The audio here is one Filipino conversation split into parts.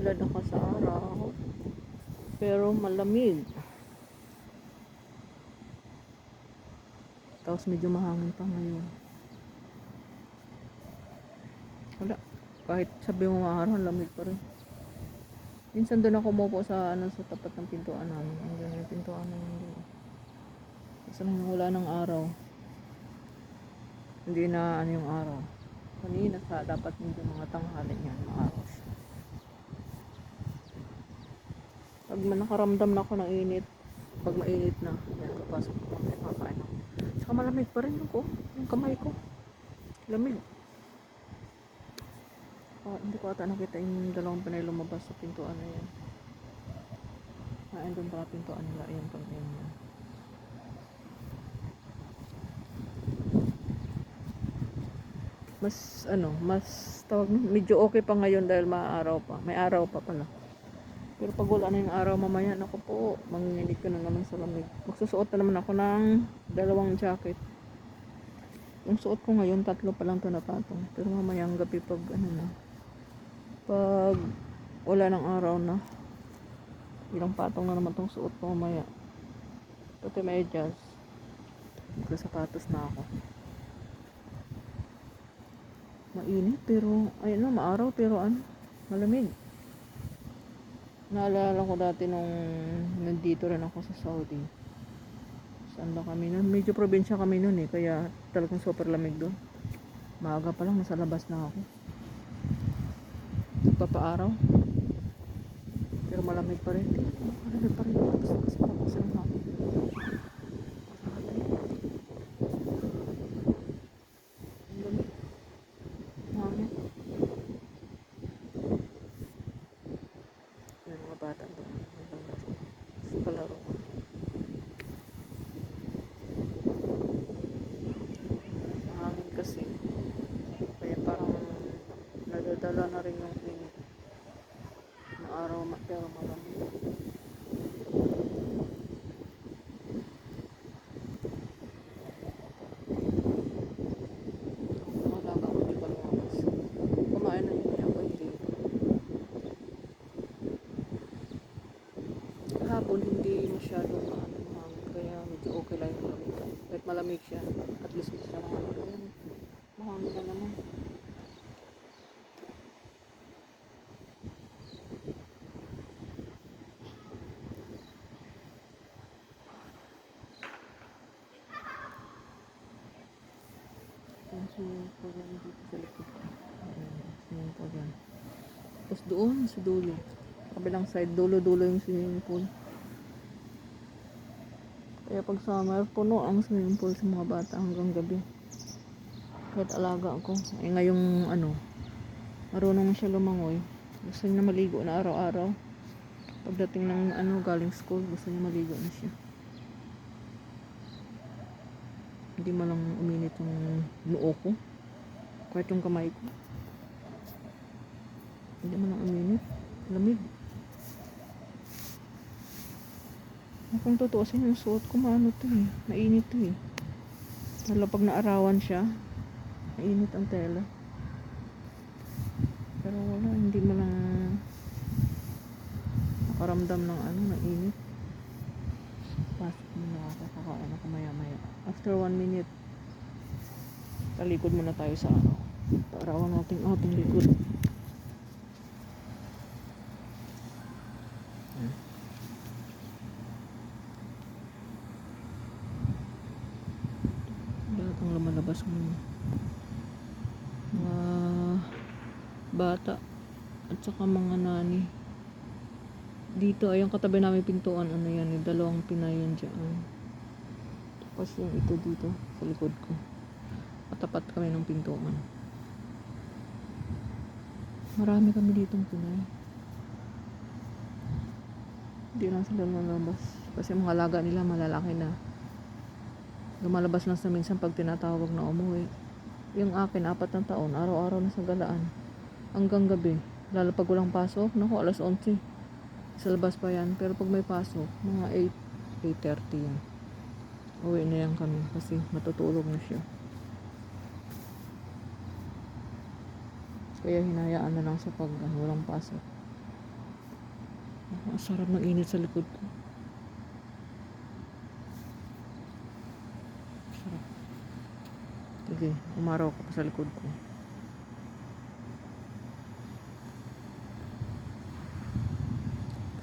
Mabilad ako sa araw. Pero malamig. Tapos medyo mahangin pa ngayon. Wala. Kahit sabi mo araw, lamig pa rin. Minsan doon ako umupo sa sa tapat ng pintuan namin. Andiyan yung pintuan namin doon. Kasi nang wala ng araw. Hindi na yung araw. Kanina dapat medyo mga tanghali niyan, maaraw siya. Pag nakaramdam na ako ng init, pag mainit na, yan, papasok ko may kakain ako. Tsaka malamig pa rin yung kamay ko. Lamig. Hindi ko ata nakita yung dalawang panay lumabas sa pintuan na yan. Doon pala pintuan nila. Ayan pang yan. Mas tawag, medyo okay pa ngayon dahil maaraw pa. May araw pa pala. Pero pag wala na yung araw mamaya, naku po, manginginig ko na naman sa lamig. Magsusuot na naman ako ng dalawang jacket. Yung suot ko ngayon, 3 pa lang ito napatong. Pero mamaya ang gabi pag pag wala ng araw na, ilang patong na naman itong suot ko mamaya. Pati may adjust. Magsasapatos na ako. Mainit pero maaraw pero malamig. Naalala ko dati nung nandito rin ako sa Saudi. Saan ba kami nun? Medyo probinsya kami nun kaya talagang super lamig doon. Maaga pa lang nasa labas na ako. Nagpapaaraw. Pero malamig pa rin. Malamig pa rin. Kasi tapos lang ako. Bata doon sa palaro. Mahangin kasi kaya parang nadadala na rin yung init na araw pero malamig. Malaga ko di pa lumabas. Kumain na yun ako hindi. Kahapon hindi masyadong mahangin kaya medyo okay lang yung lamig. Kahit malamig siya, at least hindi siya mahangin. Mahangin na naman. Yung swimming pool yan dito sa likod. Swimming pool yan. Tapos doon sa dulo. Kabilang side, dulo-dulo yung swimming pool. Kaya pag summer, puno ang swimming pool sa mga bata hanggang gabi. Kahit alaga ako. Ngayong marunong siya lumangoy. Gusto niya maligo na araw-araw. Pagdating ng galing school, gusto niya maligo na siya. Hindi man lang uminit yung noo ko. Kahit yung kamay ko. Hindi man lang uminit. Lamig. Kung tutuusin yung suot ko, mainit to Lalo pag naarawan siya, mainit ang tela. Pero wala, hindi mo lang nakaramdam ng init. Pasok mo na ako, kakain ako maya-maya. After 1 minute, talikod muna tayo sa araw. Paarawan natin ating likod. Lahat ang lumalabas ngayon. Mga bata at saka mga nani. Dito ay yung katabi namin pintuan, yung dalawang Pinay yun dyan. Tapos yung ito dito sa likod ko. Katapat kami ng pintuan. Marami kami ditong Pinay. Hindi lang sila lalabas. Kasi mga alaga nila malalaki na. Lumalabas lang sa minsan pag tinatawag na umuwi. Yung akin, 4 na taon, araw-araw na sa galaan. Hanggang gabi. Lalo pag walang pasok, naku, alas 11. Sa labas pa yan. Pero pag may pasok, mga 8:30 yan. Uwi na yan kami kasi matutulog na siya. Kaya hinayaan na lang sa pag walang pasok. Ang sarap ng init sa likod ko. Sarap. Sige, umaraw ka pa sa likod ko.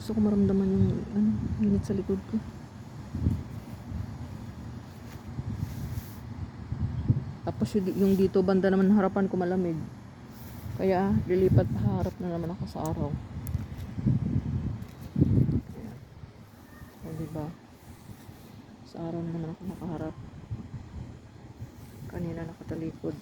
Gusto ko maramdaman yung init sa likod ko. Tapos yung dito banda naman harapan ko malamig. Kaya lilipat harap na naman ako sa araw. Ayan. O diba? Sa araw na naman ako nakaharap. Kanina nakatalikod.